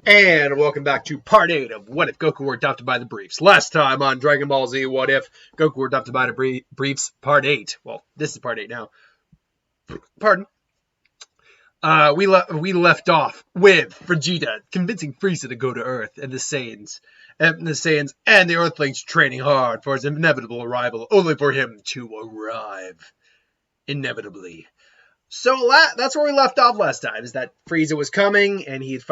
And welcome back to part 8 of What If Goku Were Adopted by the Briefs. Last time on Dragon Ball Z, What If Goku Were Adopted by the Briefs, part 8. Well, this is part 8 now. Pardon. We left off with Vegeta convincing Frieza to go to Earth and the Saiyans and the Earthlings training hard for his inevitable arrival, only for him to arrive inevitably. So that's where we left off last time, is that Frieza was coming, and he had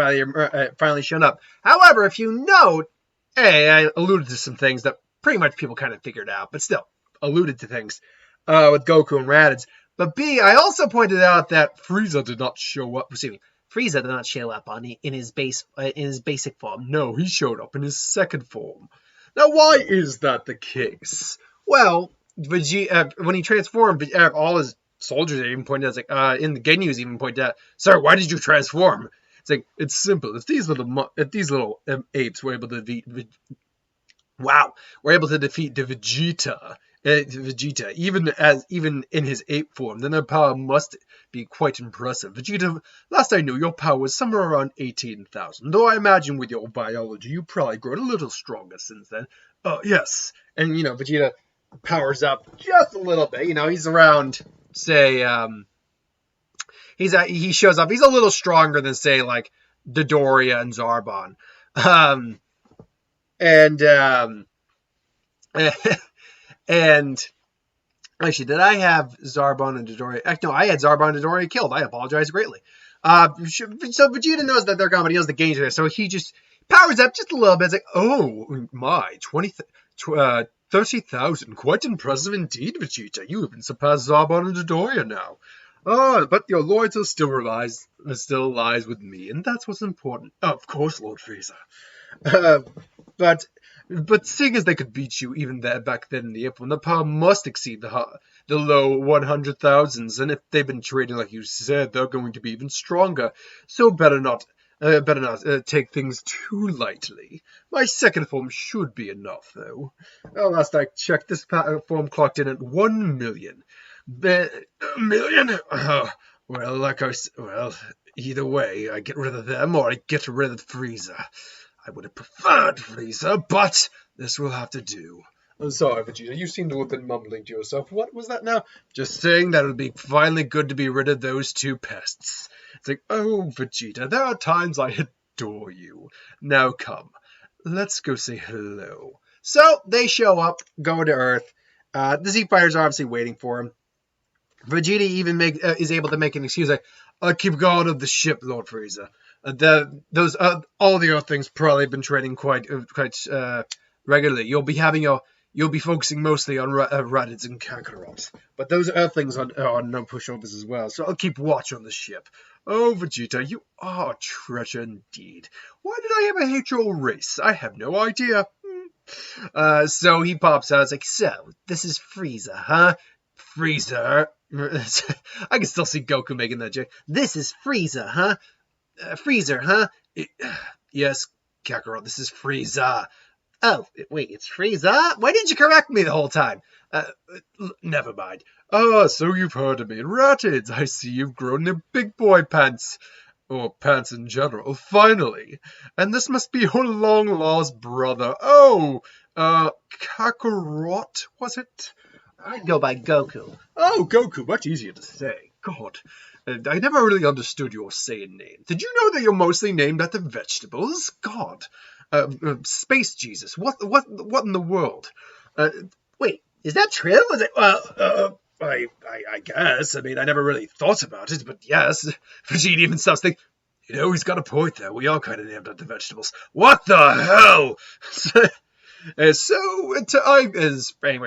finally shown up. However, if you note, I alluded to some things that pretty much people kind of figured out, but still, alluded to things with Goku and Raditz. But B, I also pointed out that Frieza did not show up. Frieza did not show up in his basic form. No, he showed up in his second form. Now, why is that the case? Well, Vegeta, when he transformed, all his soldiers even pointed out, in the Gen News even pointed out, sir, why did you transform? It's like, it's simple. If these little apes were able to defeat the Vegeta, even in his ape form, then their power must be quite impressive. Vegeta, last I knew, your power was somewhere around 18,000. Though I imagine with your biology, you've probably grown a little stronger since then. Yes. And, Vegeta powers up just a little bit. He's around, say, he shows up. He's a little stronger than, say, like, Dodoria and Zarbon. And actually, did I have Zarbon and Dodoria? No, I had Zarbon and Dodoria killed. I apologize greatly. So Vegeta knows that they're gone, but he knows the game's there. So he just powers up just a little bit. It's like, oh my, 30,000. Quite impressive indeed, Vegeta. You even surpassed Zarbon and Dodoria now. But your loyalty still lies with me, and that's what's important. Of course, Lord Frieza. But seeing as they could beat you even back then in the Ape one, the power must exceed the low 100,000s, and if they've been training like you said, they're going to be even stronger. So better not take things too lightly. My second form should be enough, though. Last I checked, this form clocked in at 1 million. A million? Either way, I get rid of them or I get rid of Frieza. I would have preferred Frieza, but this will have to do. I'm sorry, Vegeta, you seem to have been mumbling to yourself. What was that now? Just saying that it would be finally good to be rid of those two pests. It's like, oh, Vegeta, there are times I adore you. Now come, let's go say hello. So, they show up, go to Earth. The Z-Fighters are obviously waiting for him. Vegeta even is able to make an excuse like, I'll keep guard of the ship, Lord Frieza. All the Earthlings probably been training quite regularly. You'll be focusing mostly on Raditz and Kakarot, but those Earthlings are no pushovers as well. So I'll keep watch on the ship. Oh, Vegeta, you are a treasure indeed. Why did I ever hate your race? I have no idea. So he pops out. It's like, so this is Frieza, huh? Frieza. I can still see Goku making that joke. This is Frieza, huh? Freezer, huh? Yes, Kakarot, this is Frieza. Oh, wait, it's Frieza? Why didn't you correct me the whole time? Never mind. So you've heard of me. Raditz, I see you've grown your big boy pants. Or pants in general, finally. And this must be your long-lost brother. Kakarot, was it? I go by Goku. Oh, Goku, much easier to say. God, I never really understood your Saiyan name. Did you know that you're mostly named after vegetables? God. Space Jesus. What in the world? Wait, is that true? Is it, I guess. I mean, I never really thought about it, but yes. Vegeta even stops thinking, he's got a point there. We are kind of named after vegetables. What the hell? Anyway,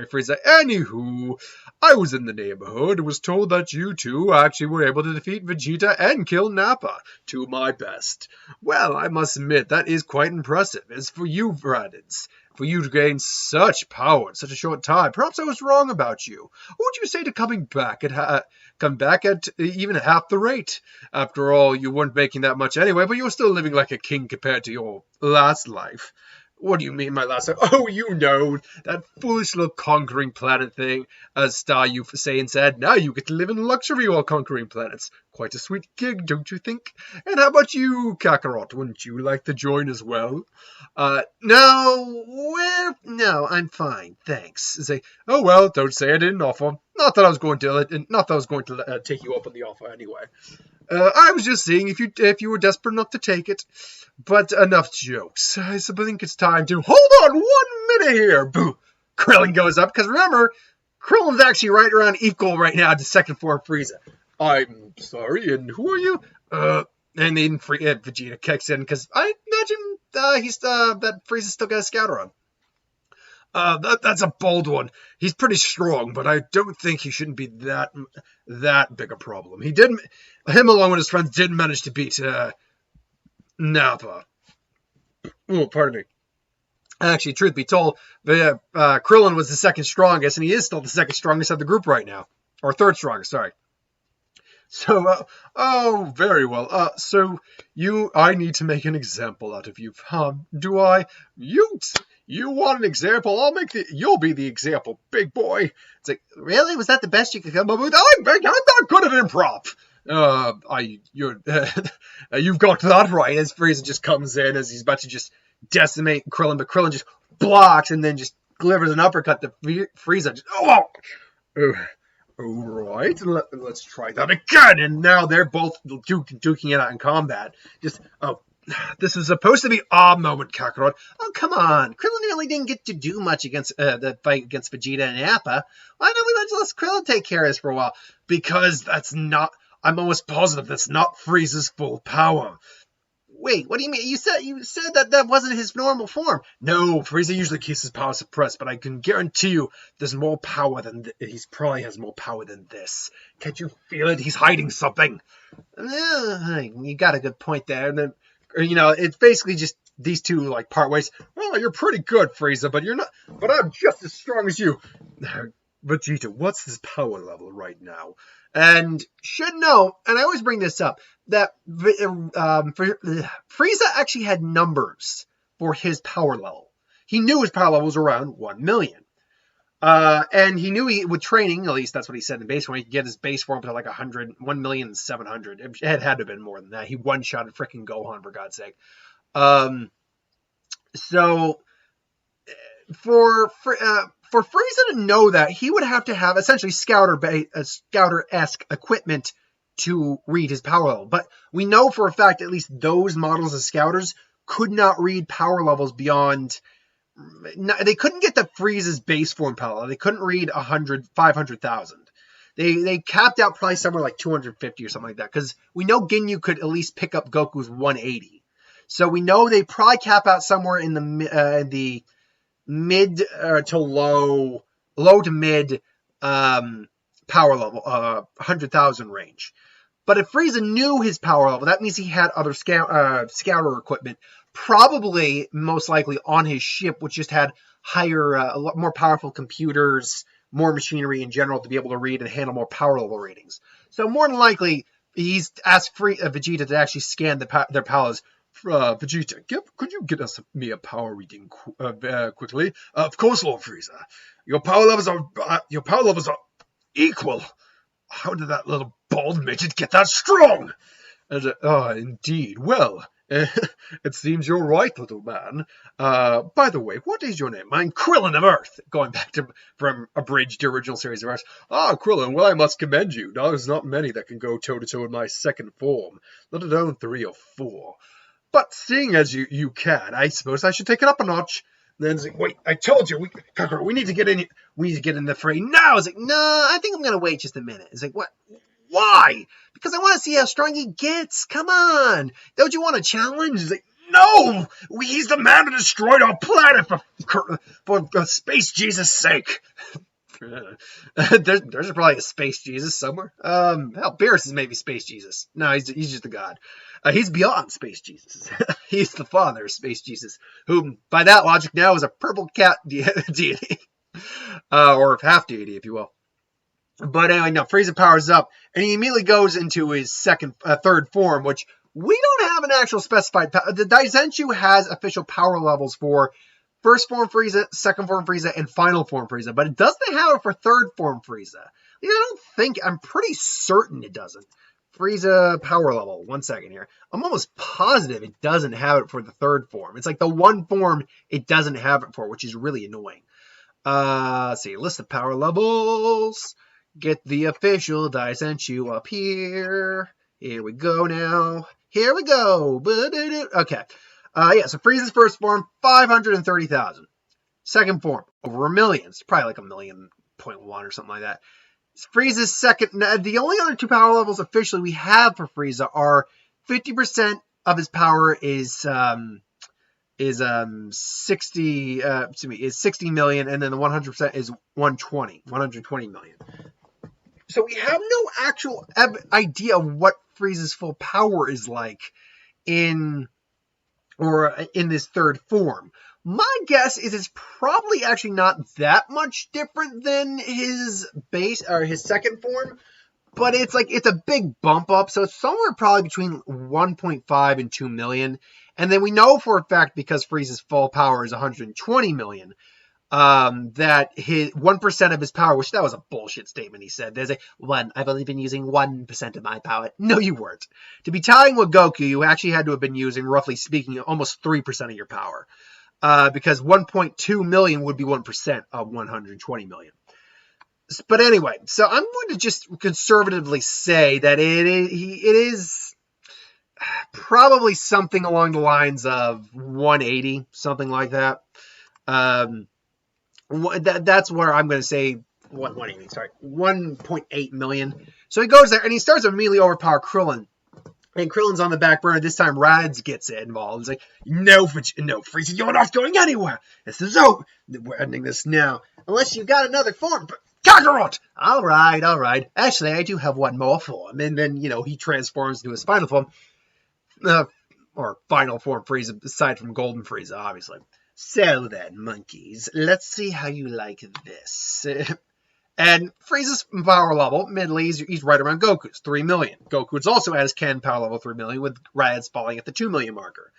Frieza, anywho, I was in the neighborhood and was told that you two actually were able to defeat Vegeta and kill Nappa, to my best. Well, I must admit, that is quite impressive. As for you, Raditz, for you to gain such power in such a short time, perhaps I was wrong about you. What would you say to come back at even half the rate? After all, you weren't making that much anyway, but you were still living like a king compared to your last life. What do you mean, my lass? Oh, you know, that foolish little conquering planet thing. As Star Saiyan said, now you get to live in luxury while conquering planets. Quite a sweet gig, don't you think? And how about you, Kakarot? Wouldn't you like to join as well? No, I'm fine, thanks. Say, oh well, don't say I didn't offer. Not that I was going to take you up on the offer anyway. I was just seeing if you were desperate enough to take it. But enough jokes. I think it's time to hold on 1 minute here. Boo! Krillin goes up because remember, Krillin's actually right around equal right now to second form Frieza. I'm sorry, and who are you? And then Vegeta kicks in because I imagine that Frieza's still got a scouter on. That's a bold one. He's pretty strong, but I don't think he shouldn't be that big a problem. Him along with his friends did manage to beat Nappa. Oh, pardon me. Actually, truth be told, Krillin was the second strongest, and he is still the second strongest of the group right now. Or third strongest, sorry. So, very well. I need to make an example out of you. Do I? You want an example? You'll be the example, big boy. It's like, really? Was that the best you could come up with? I'm not good at improv. You've got that right. As Frieza just comes in as he's about to just decimate Krillin, but Krillin just blocks and then just delivers an uppercut to Frieza. Right, let's try that again. And now they're both duking it out in combat. This is supposed to be our moment, Kakarot. Oh, come on. Krillin really didn't get to do much against the fight against Vegeta and Appa. Why don't we let Krillin take care of this for a while? Because I'm almost positive that's not Frieza's full power. Wait, what do you mean? You said that wasn't his normal form. No, Frieza usually keeps his power suppressed, but I can guarantee you there's more power than he probably has more power than this. Can't you feel it? He's hiding something. You got a good point there. And then, it's basically just these two like part ways. Well, you're pretty good, Frieza, but you're not. But I'm just as strong as you. Vegeta, what's his power level right now? And should know, and I always bring this up, that Frieza actually had numbers for his power level. He knew his power level was around 1 million. And he knew with training, at least that's what he said in base form, he could get his base form to like 1,700,000. It had to have been more than that. He one-shotted freaking Gohan, for God's sake. So for Frieza to know that, he would have to have essentially scouter-esque equipment to read his power level. But we know for a fact at least those models of scouters could not read power levels beyond... They couldn't get to Frieza's base form power level. They couldn't read 500,000. They capped out probably somewhere like 250 or something like that. Because we know Ginyu could at least pick up Goku's 180. So we know they probably cap out somewhere in the mid to low to mid power level, 100,000 range. But if Frieza knew his power level, that means he had other scouter equipment, probably most likely on his ship, which just had higher, a lot more powerful computers, more machinery in general to be able to read and handle more power level ratings. So more than likely, he's asked Vegeta to actually scan their powers. Vegeta, could you get me a power reading quickly? Of course, Lord Frieza. Your power levels are equal. How did that little bald midget get that strong? Indeed. Well, it seems you're right, little man. By the way, what is your name? I'm Krillin of Earth. Going back from abridged to original series of Earth. Krillin, well, I must commend you. Now, there's not many that can go toe-to-toe in my second form, let alone 3 or 4. But seeing as you can, I suppose I should take it up a notch. Then it's like, wait, I told you, we need to get in. We need to get in the fray now. It's like, no, I think I'm gonna wait just a minute. It's like, what? Why? Because I want to see how strong he gets. Come on, don't you want a challenge? It's like, no, he's the man who destroyed our planet for Space Jesus' sake. There's probably a Space Jesus somewhere. Hell, Beerus is maybe Space Jesus. No, he's just a god. He's beyond Space Jesus. He's the father of Space Jesus, who, by that logic, now is a purple cat deity. Or half-deity, if you will. But anyway, no, Frieza powers up, and he immediately goes into his third form, which we don't have an actual specified power. The Daizenshu has official power levels for first form Frieza, second form Frieza, and final form Frieza, but it doesn't have it for third form Frieza. I'm pretty certain it doesn't. Frieza power level. 1 second here. I'm almost positive it doesn't have it for the third form. It's like the one form it doesn't have it for, which is really annoying. Let's see. List of power levels. Get the official Daisenshuu up here. Here we go now. Here we go. Okay. So Frieza's first form, 530,000. Second form, over 1 million. It's probably like 1.1 or something like that. Frieza's second. The only other 2 power levels officially we have for Frieza are 50% of his power is 60 million, and then the 100% is 120 million. So we have no actual idea of what Frieza's full power is like in this third form. My guess is it's probably actually not that much different than his base or his second form, but it's a big bump up. So it's somewhere probably between 1.5 and 2 million. And then we know for a fact, because Frieza's full power is 120 million, that his 1% of his power, which that was a bullshit statement he said. I've only been using 1% of my power. No, you weren't. To be tying with Goku, you actually had to have been using, roughly speaking, almost 3% of your power. Because 1.2 million would be 1% of 120 million. But anyway, so I'm going to just conservatively say that it is probably something along the lines of 180, something like that. That's where I'm going to say 180. Sorry, 1.8 million. So he goes there and he starts to immediately overpower Krillin. And Krillin's on the back burner. This time, Raditz gets involved. He's like, no, Frieza, you're not going anywhere. This is over. We're ending this now. Unless you got another form. Kakarot! All right. Actually, I do have one more form. And then, he transforms into his final form. Or final form Frieza, aside from Golden Frieza, obviously. So then, monkeys, let's see how you like this. And Frieza's power level, admittedly, he's right around Goku's, 3 million. Goku's also has Ken power level 3 million, with Raditz falling at the 2 million marker.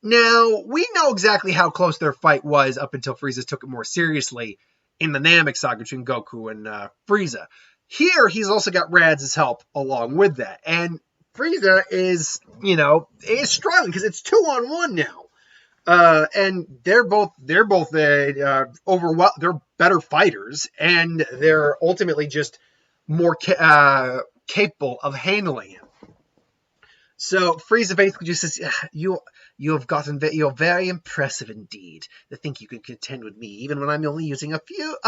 Now, we know exactly how close their fight was up until Frieza took it more seriously in the Namek saga between Goku and Frieza. Here, he's also got Raditz's help along with that. And Frieza is struggling because it's 2-on-1 now. And they're both they're better fighters, and they're ultimately just more capable of handling him. So Frieza basically just says, you're very impressive indeed to think you can contend with me, even when I'm only using a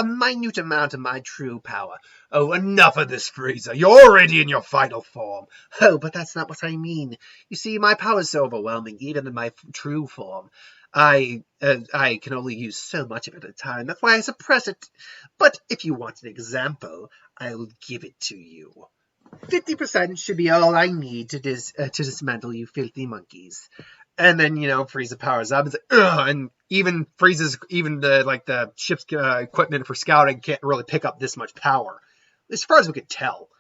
minute amount of my true power. Oh, enough of this, Frieza. You're already in your final form. Oh, but that's not what I mean. You see, my power is so overwhelming, even in my true form. I can only use so much of it at a time. That's why I suppress it. But if you want an example, I'll give it to you. 50% should be all I need to dismantle you filthy monkeys. And then, Frieza powers up. It's like, ugh, and even the ship's equipment for scouting can't really pick up this much power. As far as we could tell.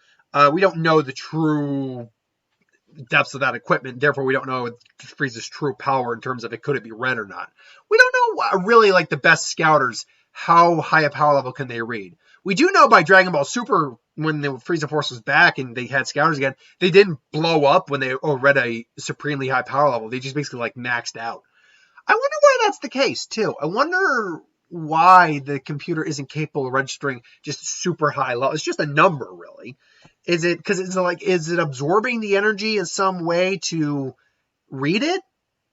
We don't know the true depths of that equipment, therefore we don't know Frieza's true power in terms of could it be red or not. We don't know really the best scouters, how high a power level can they read. We do know by Dragon Ball Super, when the Frieza Force was back and they had scouters again, they didn't blow up when they read a supremely high power level. They just basically maxed out. I wonder why that's the case too. I wonder why the computer isn't capable of registering just super high level. It's just a number, really. Is it because is it absorbing the energy in some way to read it?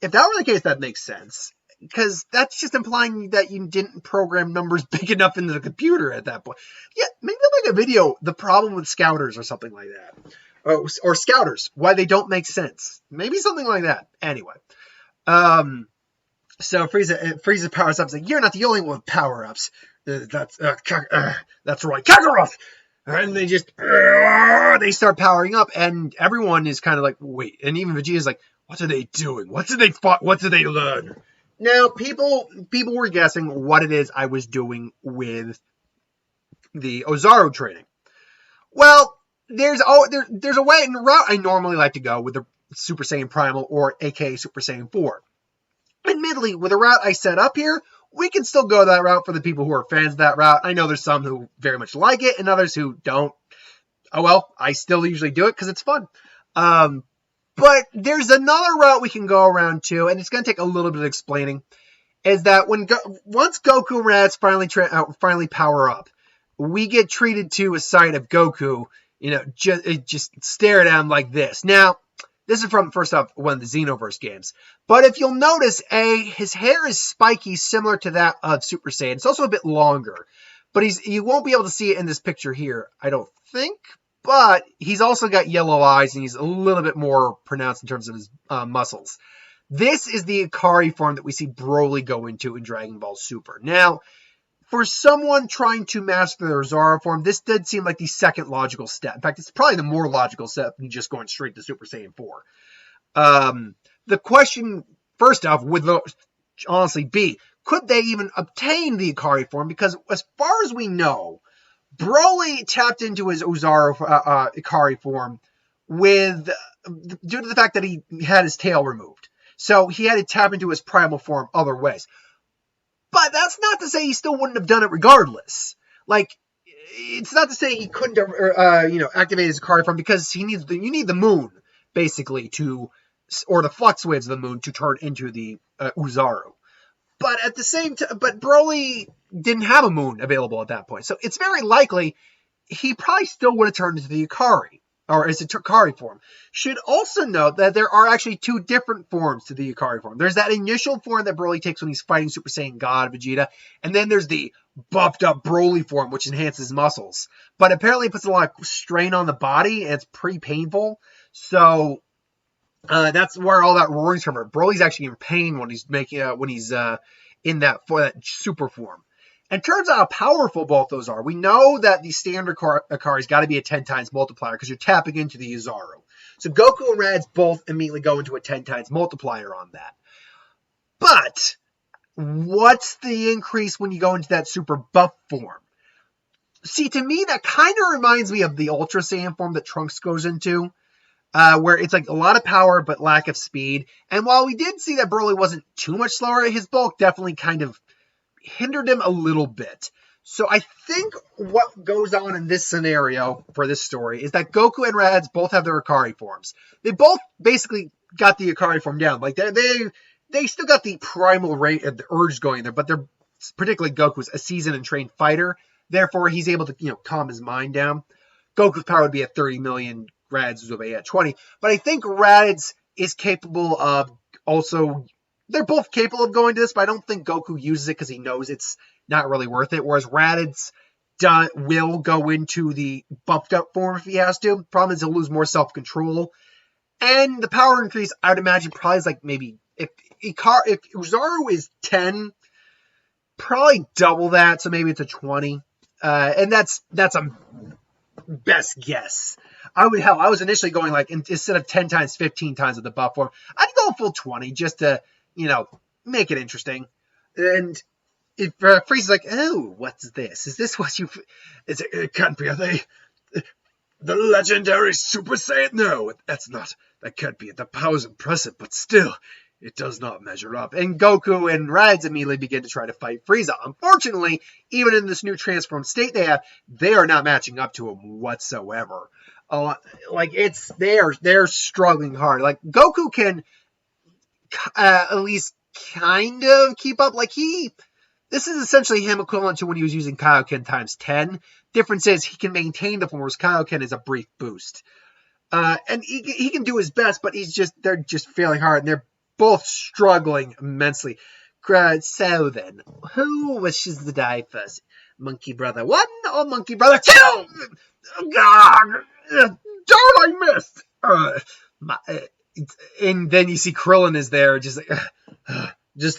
If that were the case, that makes sense. Because that's just implying that you didn't program numbers big enough into the computer at that point. Yeah, maybe a video, the problem with scouters or something like that. Or scouters, why they don't make sense. Maybe something like that. Anyway. So Frieza powers up. He's like, you're not the only one with power-ups. That's right, Kakarot! And they just, they start powering up, and everyone is kind of like, wait. And even Vegeta's like, what are they doing? What did they learn? Now, people were guessing what it is I was doing with the Ozaru training. Well, there's a way, and the route I normally like to go with the Super Saiyan Primal, or aka Super Saiyan 4. Admittedly, with the route I set up here, we can still go that route for the people who are fans of that route. I know there's some who very much like it and others who don't. Oh well, I still usually do it because it's fun. But there's another route we can go around too, and it's going to take a little bit of explaining. Is that once Goku and Raditz finally power up, we get treated to a sight of Goku, just staring at him like this. Now, this is from, first off, one of the Xenoverse games. But if you'll notice, his hair is spiky, similar to that of Super Saiyan. It's also a bit longer. But you won't be able to see it in this picture here, I don't think. But he's also got yellow eyes, and he's a little bit more pronounced in terms of his muscles. This is the Ikari form that we see Broly go into in Dragon Ball Super. Now, for someone trying to master their Zara form, this did seem like the second logical step. In fact, it's probably the more logical step than just going straight to Super Saiyan 4. The question, first off, would honestly be, could they even obtain the Ikari form? Because as far as we know, Broly tapped into his Ozaru Ikari form due to the fact that he had his tail removed. So he had to tap into his primal form other ways. But that's not to say he still wouldn't have done it regardless. Like, it's not to say he couldn't activate his Ikari form, because you need the moon, basically, or the flux waves of the moon to turn into the Ozaru. But at the same time, Broly didn't have a moon available at that point. So it's very likely he probably still would have turned into the Ikari, or as a Ikari form. Should also note that there are actually two different forms to the Ikari form. There's that initial form that Broly takes when he's fighting Super Saiyan God Vegeta, and then there's the buffed up Broly form, which enhances muscles. But apparently it puts a lot of strain on the body, and it's pretty painful. So that's where all that roaring's from. Broly's actually in pain when he's in that super form. In terms of how powerful both those are, we know that the standard Ikari's got to be a 10 times multiplier because you're tapping into the Ozaru. So Goku and Raditz both immediately go into a 10 times multiplier on that. But what's the increase when you go into that super buff form? See, to me, that kind of reminds me of the Ultra Saiyan form that Trunks goes into, where it's like a lot of power but lack of speed. And while we did see that Broly wasn't too much slower, his bulk definitely kind of hindered him a little bit. So I think what goes on in this scenario for this story is that Goku and Raditz both have their Ikari forms. They both basically got the Ikari form down. Like they still got the primal rate of the urge going there, but they're particularly Goku's a seasoned and trained fighter. Therefore, he's able to calm his mind down. Goku's power would be at 30 million. Raditz would be at 20. But I think Raditz is capable of also. They're both capable of going to this, but I don't think Goku uses it because he knows it's not really worth it. Whereas Raditz will go into the buffed up form if he has to. Problem is he'll lose more self-control. And the power increase, I would imagine, probably is like maybe if Ozaru is 10, probably double that, so maybe it's a 20. And that's a best guess. I was initially going like, instead of 10 times, 15 times with the buff form, I'd go full 20 just to make it interesting. And if Frieza's like, oh, what's this? Is this what you... It can't be. Are they... The legendary Super Saiyan? No, that's not. That can't be. The power's impressive, but still, it does not measure up. And Goku and Raditz immediately begin to try to fight Frieza. Unfortunately, even in this new transformed state they have, they are not matching up to him whatsoever. They're struggling hard. Like, Goku can at least kind of keep up. This is essentially him equivalent to when he was using Kaioken times 10. Difference is he can maintain the form, whereas Kaioken is a brief boost. And he can do his best, but they're just failing hard, and they're both struggling immensely. So then, who wishes to die first? Monkey Brother 1 or Monkey Brother 2? God, darn, I missed. And then you see Krillin is there, just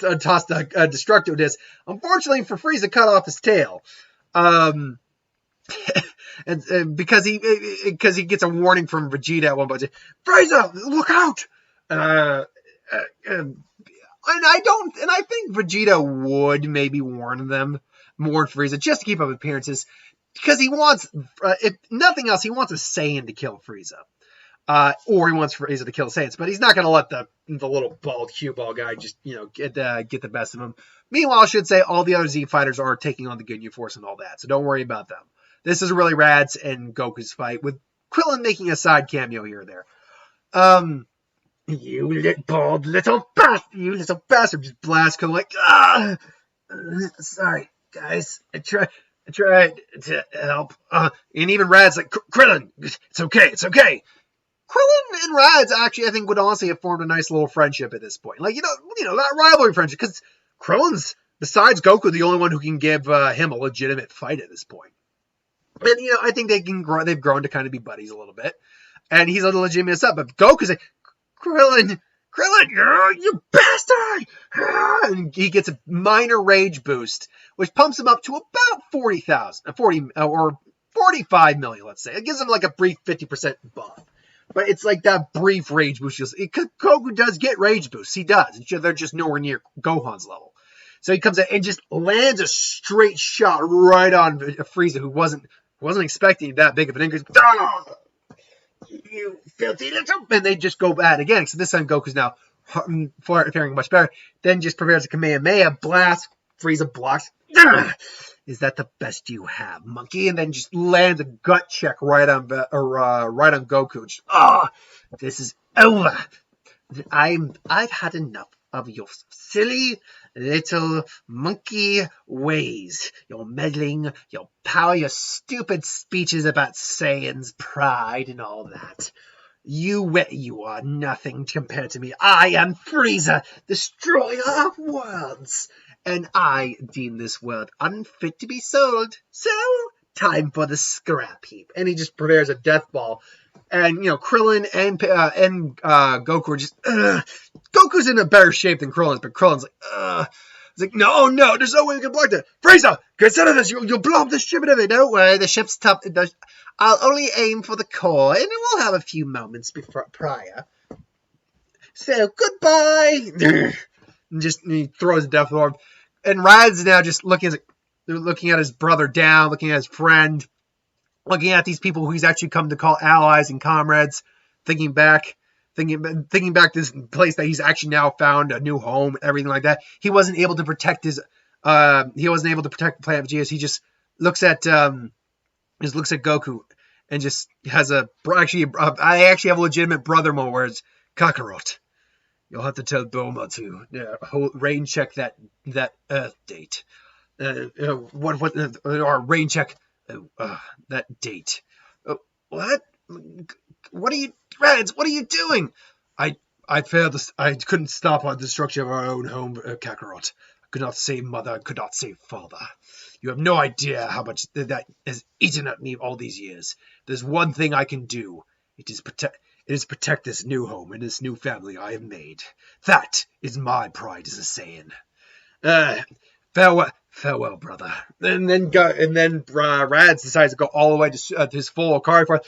tossed a destructo disc. Unfortunately for Frieza, cut off his tail. And because he gets a warning from Vegeta at one point, Frieza, look out! And I think Vegeta would maybe warn Frieza just to keep up appearances, because he wants, if nothing else, he wants a Saiyan to kill Frieza. or he wants Frieza to kill Saiyans, but he's not going to let the little bald cue ball guy just get the best of him. Meanwhile, I should say all the other Z fighters are taking on the Ginyu Force and all that, so don't worry about them. This is really Rad's and Goku's fight, with Krillin making a side cameo here or there. You bald little bastard, just blast Krillin like, sorry guys, I tried to help. And even Rad's like, Krillin, it's okay. Krillin and Rad's actually, I think, would honestly have formed a nice little friendship at this point. Like, not rivalry friendship, because Krillin's, besides Goku, the only one who can give him a legitimate fight at this point. And, I think they've grown to kind of be buddies a little bit. And he's a legitimate up, but Goku's like, Krillin, you bastard! And he gets a minor rage boost, which pumps him up to about 45 million, let's say. It gives him like a brief 50% buff. But it's like that brief rage boost. Goku does get rage boosts. He does. They're just nowhere near Gohan's level. So he comes in and just lands a straight shot right on Frieza, who wasn't expecting that big of an increase. Oh, you filthy little... And they just go at it again. So this time Goku's now faring much better. Then just prepares a Kamehameha blast. Frieza blocks. Is that the best you have, monkey? And then just lands a gut check right on Goku. Just, this is over. I've had enough of your silly little monkey ways. Your meddling, your power, your stupid speeches about Saiyan's pride and all that. You are nothing compared to me. I am Frieza, destroyer of worlds. And I deem this world unfit to be sold. So, time for the scrap heap. And he just prepares a death ball. And, Krillin and Goku are just, Goku's in a better shape than Krillin's, but Krillin's like, It's like, no, there's no way we can block that. Frieza, get out of this. You'll blow up the ship and everything. Don't worry, the ship's tough. I'll only aim for the core, and we'll have a few moments prior. So, goodbye. And he throws a death orb. And Rad's now just looking at his brother down, looking at his friend, looking at these people who he's actually come to call allies and comrades, thinking back to this place that he's actually now found a new home and everything like that. He wasn't able to protect the planet Vegeta. He just looks at Goku and just has I actually have a legitimate brother moment where it's Kakarot. You'll have to tell Bulma to rain check that Earth date. Or rain check that date. What? What are you, Reds? What are you doing? I failed this. I couldn't stop our destruction of our own home, Kakarot. I could not save mother. I could not save father. You have no idea how much that has eaten at me all these years. There's one thing I can do. It is protect this new home and this new family I have made. That is my pride as a Saiyan. Farewell, brother. And then Radz decides to go all the way to his full Akari force.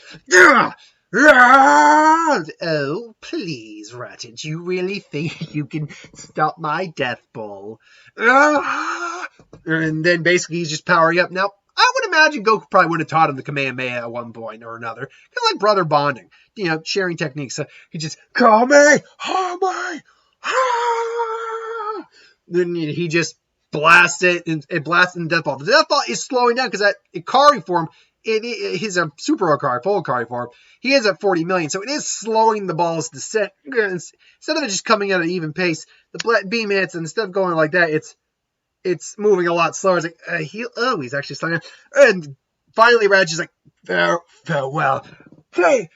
Oh, please, Ratchet. You really think you can stop my death ball? And then basically he's just powering up. Now, I would imagine Goku probably would have taught him the Kamehameha at one point or another. Kind of like brother bonding. Sharing techniques. So he just, Kamehameha! Then he just blasts it and blasts in the death ball. The death ball is slowing down because that Ikari form, he's a super Ikari, full Ikari form. He is at 40 million, so it is slowing the ball's descent. Instead of it just coming at an even pace, the beam hits, and instead of going like that, it's moving a lot slower. It's like, he's actually slowing down. And finally, Raj is like, farewell. Hey,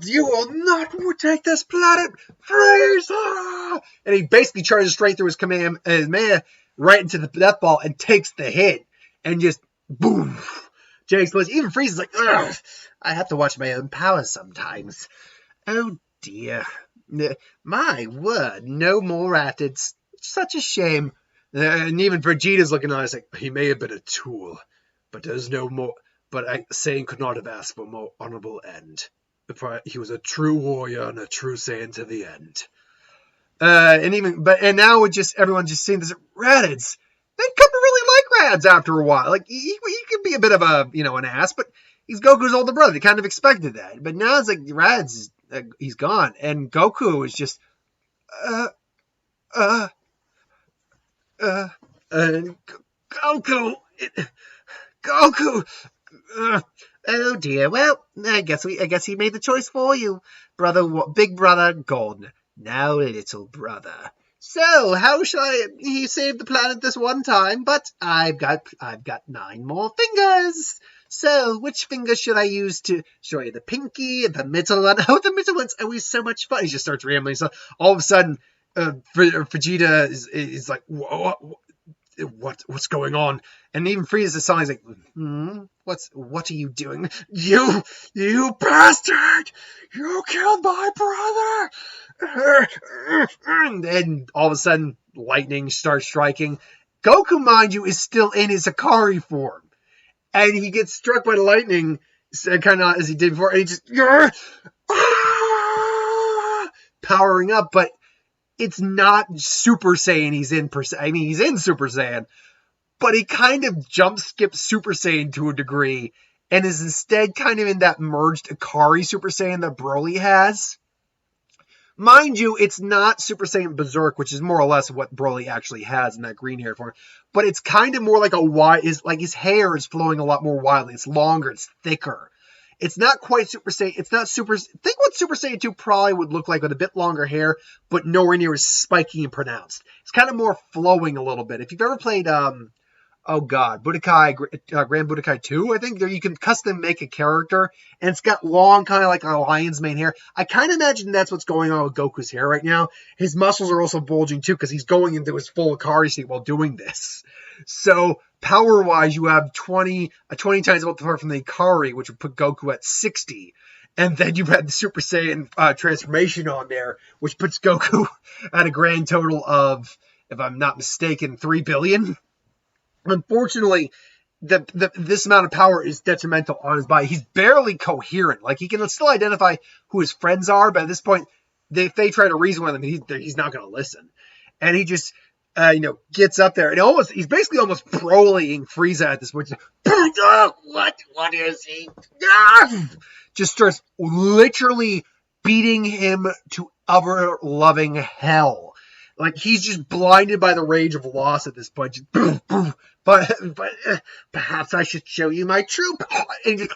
you will not take this planet, Frieza! And he basically charges straight through his Kamehameha right into the death ball and takes the hit. And just, boom! Jay explodes. Even Frieza's like, ugh, I have to watch my own power sometimes. Oh dear. My word, no more at it. It's such a shame. And even Vegeta's looking at us like, he may have been a tool, but there's no more. But Saiyan could not have asked for a more honorable end. He was a true warrior and a true Saiyan to the end. And now with just everyone just seeing this, Raditz, they come to really like Raditz after a while. Like he can be a bit of a an ass, but he's Goku's older brother. They kind of expected that. But now it's like Raditz he's gone. And Goku is just, uh, uh, uh, and Goku, Goku. Oh dear. Well, I guess he made the choice for you, brother. Big brother Golden. Now, little brother. So, how shall he saved the planet this one time, but I've got 9 more fingers. So, which finger should I use to show you? The pinky, the middle one? Oh, the middle one's always so much fun. He just starts rambling. So, all of a sudden, Vegeta is like, what's going on? And even Frieza's aside, he's like, what are you doing? You bastard! You killed my brother! And then all of a sudden, lightning starts striking. Goku, mind you, is still in his Akari form. And he gets struck by the lightning, kind of as he did before, and he just powering up, but it's not Super Saiyan he's in per se. I mean, he's in Super Saiyan, but he kind of skips Super Saiyan to a degree and is instead kind of in that merged Akari Super Saiyan that Broly has. Mind you, it's not Super Saiyan Berserk, which is more or less what Broly actually has in that green hair form, but it's kind of more like like his hair is flowing a lot more wildly. It's longer, it's thicker. It's not quite Super Saiyan. It's not Super. Think what Super Saiyan 2 probably would look like with a bit longer hair, but nowhere near as spiky and pronounced. It's kind of more flowing a little bit. If you've ever played, Grand Budokai 2, I think there you can custom make a character, and it's got long, kind of like a lion's mane hair. I kind of imagine that's what's going on with Goku's hair right now. His muscles are also bulging too, because he's going into his full Akari state while doing this. So, power-wise, you have 20 times about the power from the Ikari, which would put Goku at 60. And then you had the Super Saiyan transformation on there, which puts Goku at a grand total of, if I'm not mistaken, 3 billion. Unfortunately, this amount of power is detrimental on his body. He's barely coherent. Like, he can still identify who his friends are, but at this point, if they try to reason with him, he's not going to listen. And he just... gets up there and he's basically almost Brolying Frieza at this point. What is he? Just starts literally beating him to ever-loving hell. Like, he's just blinded by the rage of loss at this point. But perhaps I should show you my true power. And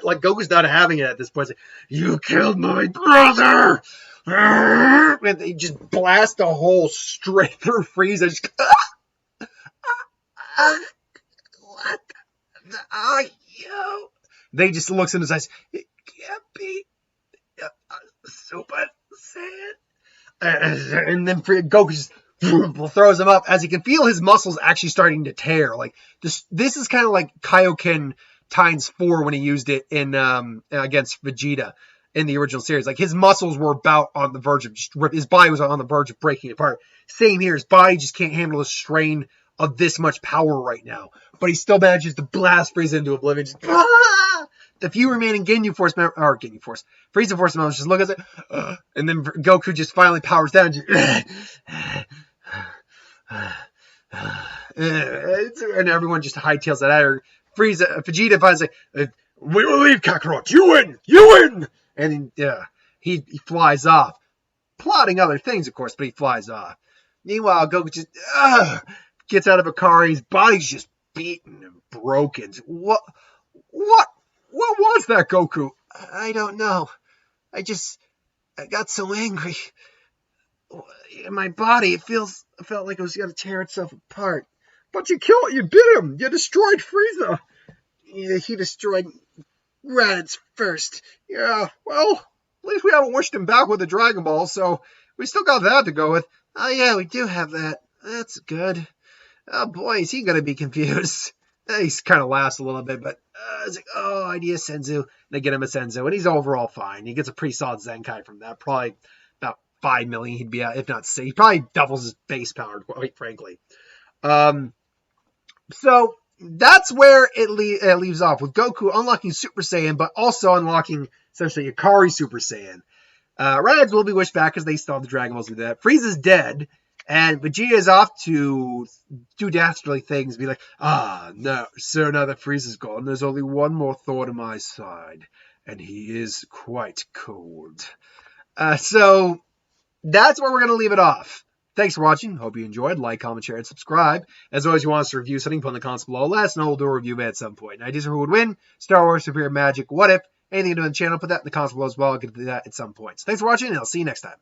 like, Goku's not having it at this point. Like, you killed my brother! And they just blast a hole straight through Frieza. Just, what are you? They just looks in his eyes. It can't be Super Saiyan. And then Goku just throws him up as he can feel his muscles actually starting to tear. Like this is kind of like Kaioken times 4 when he used it in against Vegeta. In the original series, like his muscles were about on the verge of his body was on the verge of breaking apart. Same here, his body just can't handle the strain of this much power right now. But he still manages to blast Frieza into oblivion. Just, the few remaining Frieza Force members just look at it, and then Goku just finally powers down. And everyone just hightails it at her. Vegeta finally says, "We will leave, Kakarot. You win. And he flies off, plotting other things, of course, but he flies off. Meanwhile, Goku just gets out of Akari. His body's just beaten and broken. What was that, Goku? I don't know. I got so angry. In my body, it felt like it was going to tear itself apart. But you bit him. You destroyed Frieza. Yeah, he destroyed Raditz first. Yeah, well, at least we haven't wished him back with the Dragon Ball, so we still got that to go with. Oh yeah, we do have that. That's good. Oh boy, is he going to be confused. He kind of laughs a little bit, but it's like, oh, idea Senzu. They get him a Senzu, and he's overall fine. He gets a pretty solid Zenkai from that. Probably about 5 million he'd be at, if not 6. He probably doubles his base power, quite frankly. So that's where it leaves off, with Goku unlocking Super Saiyan, but also unlocking essentially Akari Super Saiyan. Raditz will be wished back because they still have the Dragon Balls to do that. Frieza's dead, and Vegeta is off to do dastardly things, be like, no. So now that Frieza's gone, there's only one more thought on my side. and he is quite cold. So that's where we're going to leave it off. Thanks for watching. Hope you enjoyed. Like, comment, share, and subscribe. As always, you want us to review something, put in the comments below. Let us know. We'll do a review of it at some point. Ideas for who would win, Star Wars, Superior Magic, What If, anything to do on the channel, put that in the comments below as well. I'll get to that at some point. So thanks for watching, and I'll see you next time.